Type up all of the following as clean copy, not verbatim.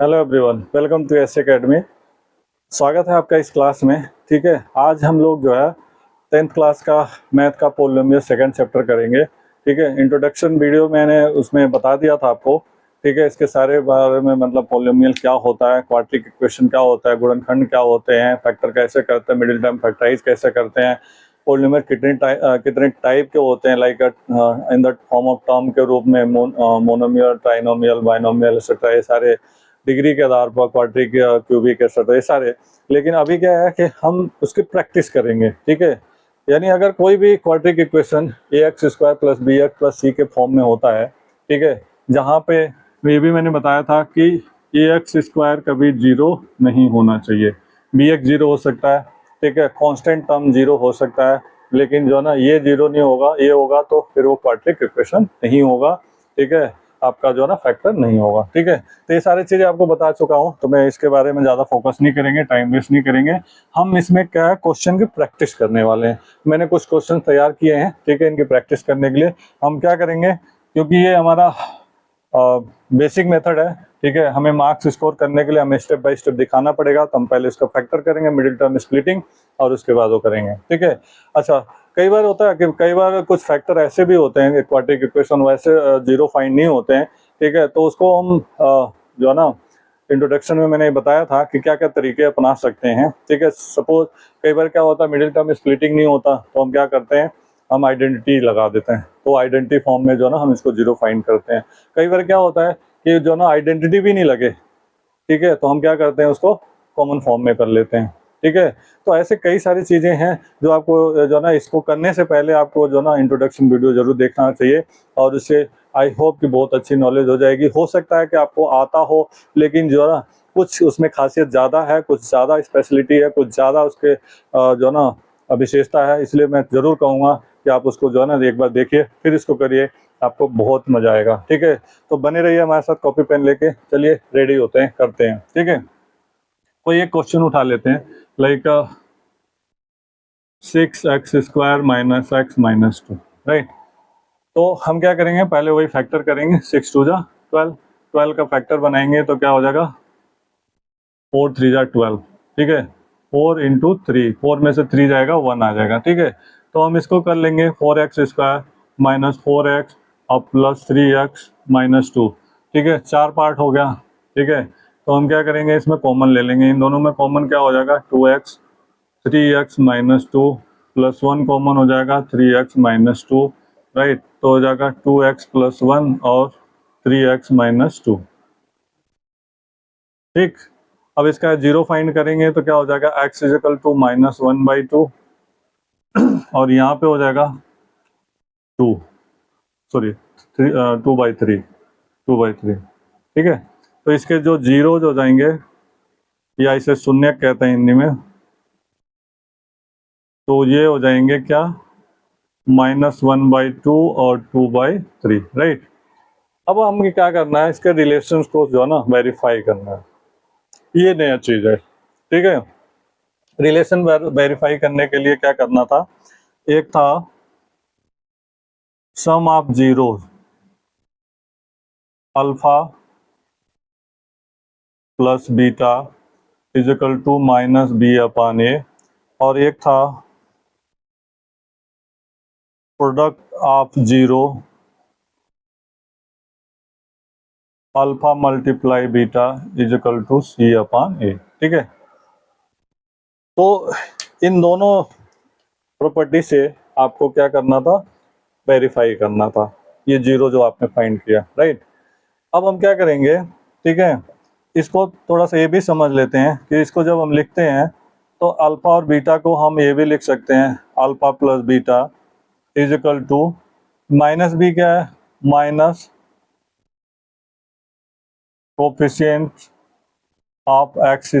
Hello everyone, welcome to S academy. स्वागत है आपका इस क्लास में। ठीक है, आज हम लोग जो है 10th क्लास का मैथ का पोलिनोमियल सेकंड चैप्टर करेंगे। ठीक है, इंट्रोडक्शन वीडियो मैंने उसमें बता दिया था आपको। ठीक है, इसके सारे बारे में मतलब पोलिनोमियल क्या होता है, क्वाड्रेटिक इक्वेशन क्या होता है, गुणनखंड क्या होते हैं, फैक्टर कैसे करते हैं, मिडिल टर्म फैक्टराइज कैसे करते हैं, पोलिनोमियल कितने टाइप के होते हैं, like in the form of term के रूप में मोनोमियल, ट्राइनोमियल, बाइनोमियल एक्सेट्रा, ये सारे डिग्री के आधार पर क्वाड्रिक, क्यूबिक एक्सेट्रा, ये सारे। लेकिन अभी क्या है कि हम उसकी प्रैक्टिस करेंगे। ठीक है, यानी अगर कोई भी quadratic equation a x square plus b x plus c के फॉर्म में होता है, ठीक है, जहाँ पे ये भी मैंने बताया था कि ए एक्स स्क्वायर कभी जीरो नहीं होना चाहिए, बी एक्स जीरो हो सकता है, ठीक है, कांस्टेंट टर्म जीरो हो सकता है, लेकिन जो ना ये जीरो नहीं होगा, ये होगा तो फिर वो क्वाड्रिक इक्वेशन नहीं होगा। ठीक है, आपका जो है ना फैक्टर नहीं होगा। ठीक है, तो ये सारी चीज़ें आपको बता चुका हूँ, तो मैं इसके बारे में ज़्यादा फोकस नहीं करेंगे, टाइम वेस्ट नहीं करेंगे। हम इसमें क्या है, क्वेश्चन की प्रैक्टिस करने वाले हैं। मैंने कुछ क्वेश्चन तैयार किए हैं, ठीक है, इनकी प्रैक्टिस करने के लिए हम क्या करेंगे, क्योंकि ये हमारा बेसिक मेथड है। ठीक है, हमें मार्क्स स्कोर करने के लिए हमें स्टेप बाय स्टेप दिखाना पड़ेगा, तो हम पहले इसका फैक्टर करेंगे, मिडिल टर्म स्प्लिटिंग, और उसके बाद वो करेंगे। ठीक है, अच्छा, कई बार होता है कि कई बार कुछ फैक्टर ऐसे भी होते हैं क्वाड्रेटिक इक्वेशन वैसे जीरो फाइंड नहीं होते हैं। ठीक है, तो उसको हम जो है ना इंट्रोडक्शन में मैंने बताया था कि क्या क्या तरीके अपना सकते हैं। ठीक है, सपोज कई बार क्या होता है, मिडिल टर्म स्प्लिटिंग नहीं होता, तो हम क्या करते हैं, हम आइडेंटिटी लगा देते हैं, तो आइडेंटिटी फॉर्म में जो ना हम इसको जीरो फाइंड करते हैं। कई बार क्या होता है कि जो ना आइडेंटिटी भी नहीं लगे, ठीक है, तो हम क्या करते हैं, उसको कॉमन फॉर्म में कर लेते हैं। ठीक है, तो ऐसे कई सारी चीज़ें हैं जो आपको जो ना इसको करने से पहले आपको जो ना इंट्रोडक्शन वीडियो जरूर देखना चाहिए, और उससे आई होप कि बहुत अच्छी नॉलेज हो जाएगी। हो सकता है कि आपको आता हो, लेकिन जो ना कुछ उसमें खासियत ज़्यादा है, कुछ ज़्यादा स्पेशलिटी है, कुछ ज़्यादा उसके जो ना विशेषता है, इसलिए मैं ज़रूर कहूँगा कि आप उसको जो है ना एक बार देखिए, फिर इसको करिए, आपको बहुत मजा आएगा। ठीक है, तो बने रहिए हमारे साथ, कॉपी पेन लेके चलिए, रेडी होते हैं, करते हैं। ठीक है, कोई एक क्वेश्चन उठा लेते हैं, like 6x² minus x minus 2, right. तो हम क्या करेंगे, पहले वही फैक्टर करेंगे, 6 2 जा 12, 12 का फैक्टर बनाएंगे तो क्या हो जाएगा, 4 3 जा 12। ठीक है, 4 × 3, 4 में से 3 जाएगा, 1 आ जाएगा। ठीक है, तो हम इसको कर लेंगे 4x² माइनस 4x और प्लस 3x माइनस 2। ठीक है, 4 पार्ट हो गया। ठीक है, तो हम क्या करेंगे, इसमें कॉमन ले लेंगे, इन दोनों में कॉमन क्या हो जाएगा, 2x, 3x minus 2 plus 1 common हो जाएगा, 3x माइनस 2, राइट। तो हो जाएगा 2x प्लस 1 और 3x माइनस 2। ठीक, अब इसका जीरो फाइंड करेंगे तो क्या हो जाएगा, x इजिकल टू -1/2, और यहाँ पे हो जाएगा 2, सॉरी 2/3। ठीक है, तो इसके जो जीरो हो जाएंगे, या इसे शून्य कहते हैं हिंदी में, तो ये हो जाएंगे क्या, -1/2 और 2/3, राइट। अब हमें क्या करना है, इसके रिलेशंस को जो है ना वेरीफाई करना है, ये नया चीज है। ठीक है, रिलेशन वेरीफाई करने के लिए क्या करना था, एक था sum of zero alpha plus beta is equal to -b/a, और एक था product of zero alpha multiply beta is equal to c/a। ठीक है, तो इन दोनों प्रॉपर्टी से आपको क्या करना था, वेरीफाई करना था, ये जीरो जो आपने फाइंड किया, राइट। अब हम क्या करेंगे, ठीक है, इसको थोड़ा सा ये भी समझ लेते हैं कि इसको जब हम लिखते हैं तो अल्फा और बीटा को हम ये भी लिख सकते हैं, alpha plus beta is equal to minus B, क्या है, minus coefficient of x²,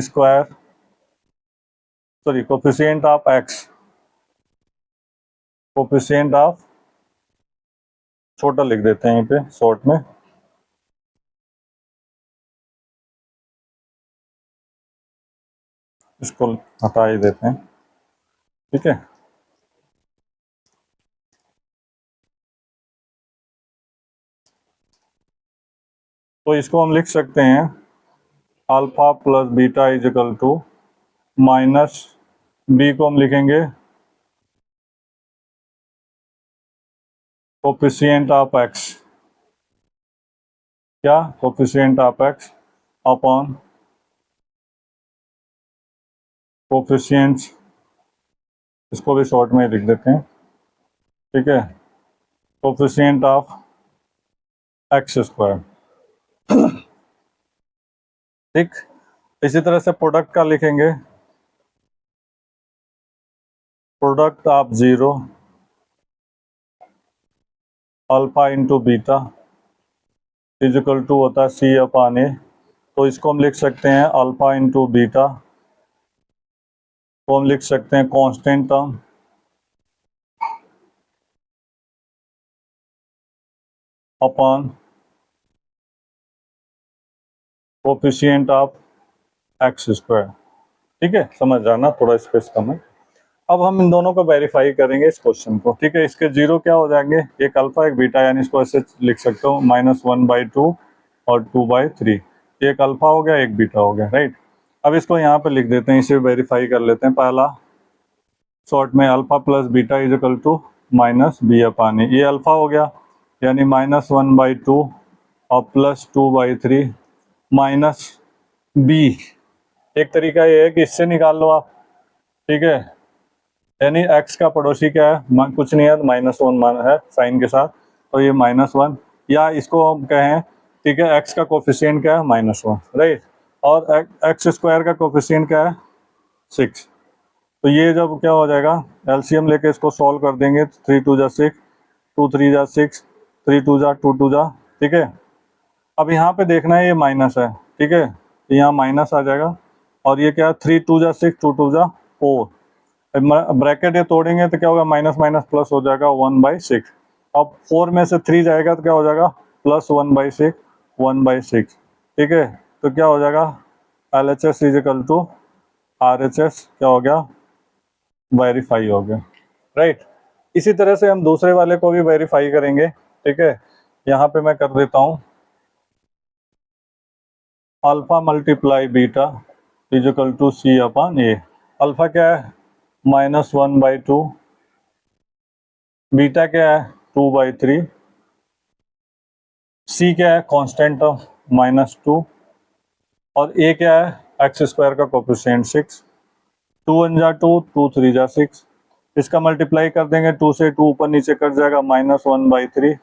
sorry coefficient of x, coefficient of, छोटा लिख देते हैं यहीं पे शॉर्ट में, इसको हटा ही देते हैं। ठीक है, तो इसको हम लिख सकते हैं alpha plus beta is equal to minus B को हम लिखेंगे कोफिशिएंट ऑफ एक्स, क्या coefficient of X upon coefficients, इसको भी शॉर्ट में लिख देते हैं, ठीक है, कोफिशिएंट ऑफ एक्स स्क्वायर। ठीक, इसी तरह से प्रोडक्ट का लिखेंगे product of zero alpha into beta is equal to होता है सी अपान ए, तो इसको हम लिख सकते हैं अल्फा इंटू बीटा को हम लिख सकते हैं constant term upon coefficient of x square. ठीक है, समझ जाना, थोड़ा स्पेस कम है। अब हम इन दोनों को वेरीफाई करेंगे इस क्वेश्चन को। ठीक है, इसके जीरो क्या हो जाएंगे, एक अल्फा एक बीटा, यानी इसको ऐसे लिख सकता हूँ -1/2 और 2/3, एक अल्फा हो गया एक बीटा हो गया, राइट। अब इसको यहाँ पे लिख देते हैं, इसे वेरीफाई कर लेते हैं। पहला शॉर्ट में alpha plus beta is equal to minus b upon a, ये अल्फा हो गया यानी -1/2 और +2/3 माइनस बी। एक तरीका ये है कि इससे निकाल लो आप, ठीक है, यानी x का पड़ोसी क्या है, कुछ नहीं है, -1 मान है साइन के साथ, तो ये -1, या इसको हम कहें, ठीक है, x का कोफिशिएंट क्या है, -1, राइट, और एक्स स्क्वायर का कोफिशिएंट क्या है, 6। तो ये जब क्या हो जाएगा, एलसीएम लेके इसको सॉल्व कर देंगे, 3 2 जा 6, 2 3 जा 6, 3 2 जा 2 2 जा, ठीक है। अब यहाँ पे देखना है, ये माइनस है, ठीक है, तो यहाँ माइनस आ जाएगा, और ये क्या है, 3 2 जा 6, 2 2 जा 4, ब्रैकेट ये तोड़ेंगे तो क्या होगा, माइनस माइनस प्लस हो जाएगा 1/6। अब 4 में से 3 जाएगा तो क्या हो जाएगा, +1/6, 1/6, ठीक है। तो क्या हो जाएगा, LHS is equal to RHS क्या हो गया, वेरीफाई हो गया, राइट। इसी तरह से हम दूसरे वाले को भी वेरीफाई करेंगे, ठीक है। यहाँ पे मैं कर देता हूँ alpha multiply beta is equal to C upon A. Alpha क्या है, -1/2, बीटा क्या है, 2/3, सी क्या है, कांस्टेंट ऑफ -2, और ए क्या है, एक्स स्क्वायर का कोफिशिएंट 6, 2 1 जा 2, 2 3 जा 6, इसका मल्टीप्लाई कर देंगे, 2 से 2 ऊपर नीचे कट जाएगा, -1/3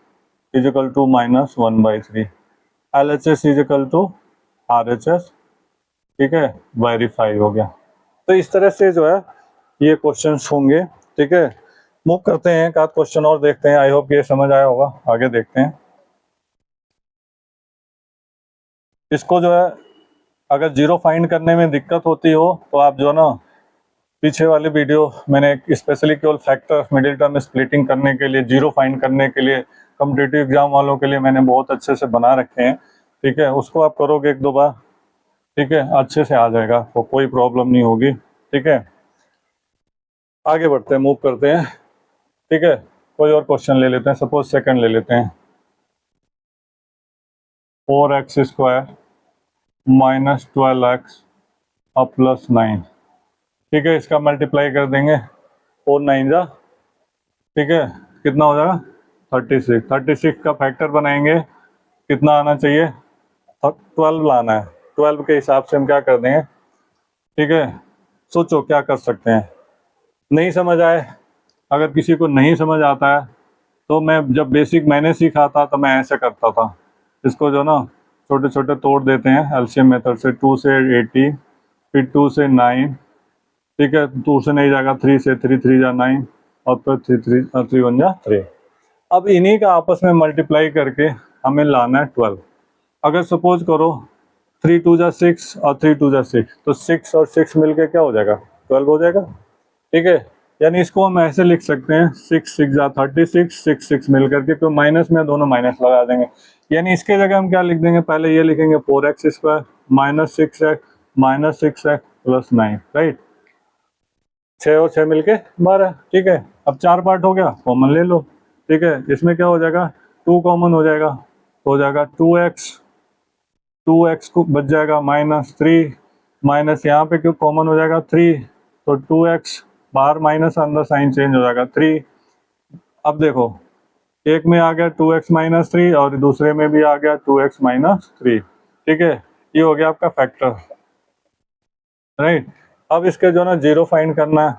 is equal to -1/3, LHS is equal to RHS, ठीक है, वेरीफाई हो गया। तो इस तरह से जो है ये क्वेश्चंस होंगे, ठीक है। मूव करते हैं, एक आध क्वेश्चन और देखते हैं, आई होप ये समझ आया होगा, आगे देखते हैं। इसको जो है अगर जीरो फाइंड करने में दिक्कत होती हो तो आप जो ना पीछे वाली वीडियो मैंने स्पेशली केवल फैक्टर मिडिल टर्म स्प्लिटिंग करने के लिए, जीरो फाइंड करने के लिए, कॉम्पिटिटिव एग्जाम वालों के लिए मैंने बहुत अच्छे से बना रखे हैं, ठीक है। उसको आप करोगे एक दो बार, ठीक है, अच्छे से आ जाएगा, तो कोई प्रॉब्लम नहीं होगी, ठीक है। आगे बढ़ते हैं, मूव करते हैं, ठीक है। कोई और क्वेश्चन ले लेते हैं, सपोज सेकंड ले लेते हैं, 4x² -12x और +9, ठीक है, इसका मल्टीप्लाई कर देंगे, 4 9 जा, ठीक है, कितना हो जाएगा, 36, 36 का फैक्टर बनाएंगे, कितना आना चाहिए, 12 लाना है, 12 के हिसाब से हम क्या कर देंगे, ठीक है। सोचो क्या कर सकते हैं, नहीं समझ आए, अगर किसी को नहीं समझ आता है तो मैं जब बेसिक मैंने सीखा था तो मैं ऐसे करता था, इसको जो ना छोटे छोटे तोड़ देते हैं एलसीएम मेथड से, 2 से 80, फिर 2 से 9, ठीक है, 2 से नहीं जाएगा, 3 से, 3 3 जा 9, और फिर 3 1 जा 3। अब इन्हीं का आपस में मल्टीप्लाई करके हमें लाना है 12। अगर सपोज करो 3 2 जा 6 और 3 2 जा 6, तो 6 और 6 मिलके क्या हो जाएगा, 12 हो जाएगा, ठीक है। यानी इसको हम ऐसे लिख सकते हैं, 6 6 जा 36, 6 6 मिल करके, तो माइनस में दोनों माइनस लगा देंगे, यानी इसके जगह हम क्या लिख देंगे, पहले ये लिखेंगे 4x² -6x +9, राइट, 6 और 6 मिलके 12, ठीक है। अब 4 पार्ट हो गया, कॉमन ले लो, ठीक है, इसमें क्या हो जाएगा, 2 कॉमन हो जाएगा, तो हो जाएगा 2x 2x को बच जाएगा -3, माइनस यहाँ पे क्यों कॉमन हो जाएगा 3, तो 2x बाहर माइनस, अंदर साइन चेंज हो जाएगा 3। अब देखो एक में आ गया 2x -3 और दूसरे में भी आ गया 2x -3, ठीक है। ये हो गया आपका फैक्टर, राइट। अब इसके जो ना जीरो फाइंड करना है,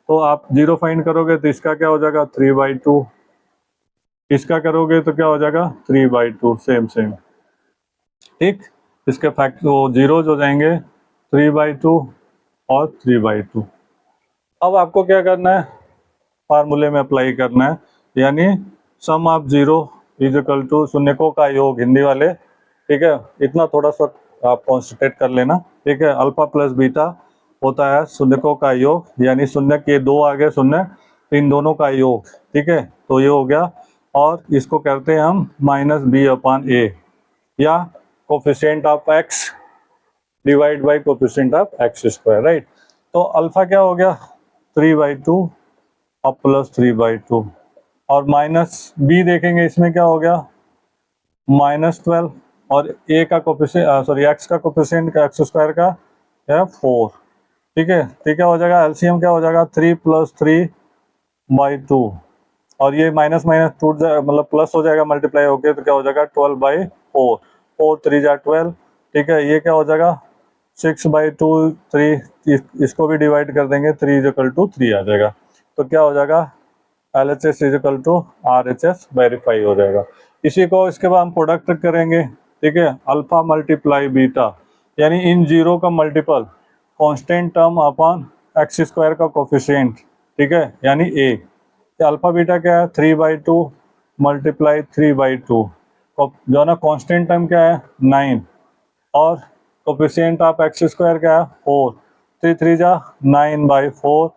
तो आप जीरो फाइंड करोगे तो इसका क्या हो जाएगा 3/2, इसका करोगे तो क्या हो जाएगा 3/2, सेम सेम, ठीक। इसके फैक्ट वो जीरोज हो जाएंगे 3/2 और 3/2। अब आपको क्या करना है, फार्मूले में अप्लाई करना है, यानी sum of zero is equal to शून्यकों का योग, हिंदी वाले, ठीक है। इतना थोड़ा सा आप कॉन्सेंट्रेट कर लेना, ठीक है। अल्फा प्लस बीटा होता है शून्यकों का योग, यानी शून्य के दो आगे शून्य, इन दोनों का योग, ठीक है। तो ये हो गया, और इसको करते हैं हम -b/a, या coefficient of x divide by coefficient of x square, right. तो अल्फा क्या हो गया 3/2 और प्लस 3/2, और माइनस b देखेंगे इसमें क्या हो गया -12, और a का कोफिशिएंट सॉरी x का कोफिशिएंट का x स्क्वायर का है 4, ठीक है। तो क्या हो जाएगा एलसीएम क्या हो जाएगा 3 + 3/2, और ये माइनस माइनस टूट जाए मतलब प्लस हो जाएगा मल्टीप्लाई होके, तो क्या हो जाएगा 12/4, 4 3 जा 12, ठीक है। ये क्या हो जाएगा 6/2, 3, इसको भी डिवाइड कर देंगे 3 = 3 आ जाएगा। तो क्या हो जाएगा LHS = RHS वेरीफाई हो जाएगा। इसी को इसके बाद हम प्रोडक्ट करेंगे, ठीक है। अल्फा मल्टीप्लाई बीटा, यानी इन जीरो का multiple constant term upon x square का कोफिशिएंट, ठीक है, यानी a। अल्फा बीटा क्या है 3/2 मल्टीप्लाई 3/2, जो ना कांस्टेंट टर्म क्या है 9, और कोफिशिएंट ऑफ x स्क्वायर क्या है 4, 3 3 जा 9/4,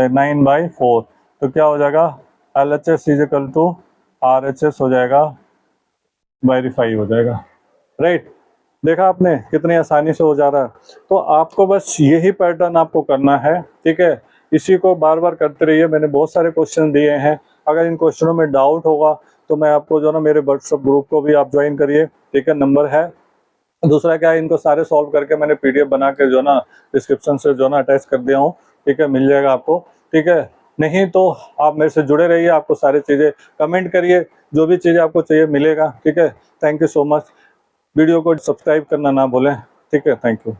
9/4, तो क्या हो जाएगा LHS = RHS हो जाएगा, वेरीफाई हो जाएगा, राइट। देखा आपने कितनी आसानी से हो जा रहा है। तो आपको बस यही पैटर्न आपको करना है, ठीक है। इसी को बार बार करते रहिए। मैंने बहुत सारे क्वेश्चन दिए हैं, अगर इन क्वेश्चनों में डाउट होगा तो मैं आपको जो ना मेरे व्हाट्सएप ग्रुप को भी आप ज्वाइन करिए, ठीक है, नंबर है। दूसरा क्या है, इनको सारे सॉल्व करके मैंने PDF बना के जो ना डिस्क्रिप्शन से जो ना अटैच कर दिया हूँ, ठीक है, मिल जाएगा आपको, ठीक है। नहीं तो आप मेरे से जुड़े रहिए, आपको सारी चीज़ें कमेंट करिए, जो भी चीज़ें आपको चाहिए मिलेगा, ठीक है। Thank you so much. Video को सब्सक्राइब करना ना भूलें, ठीक है। Thank you.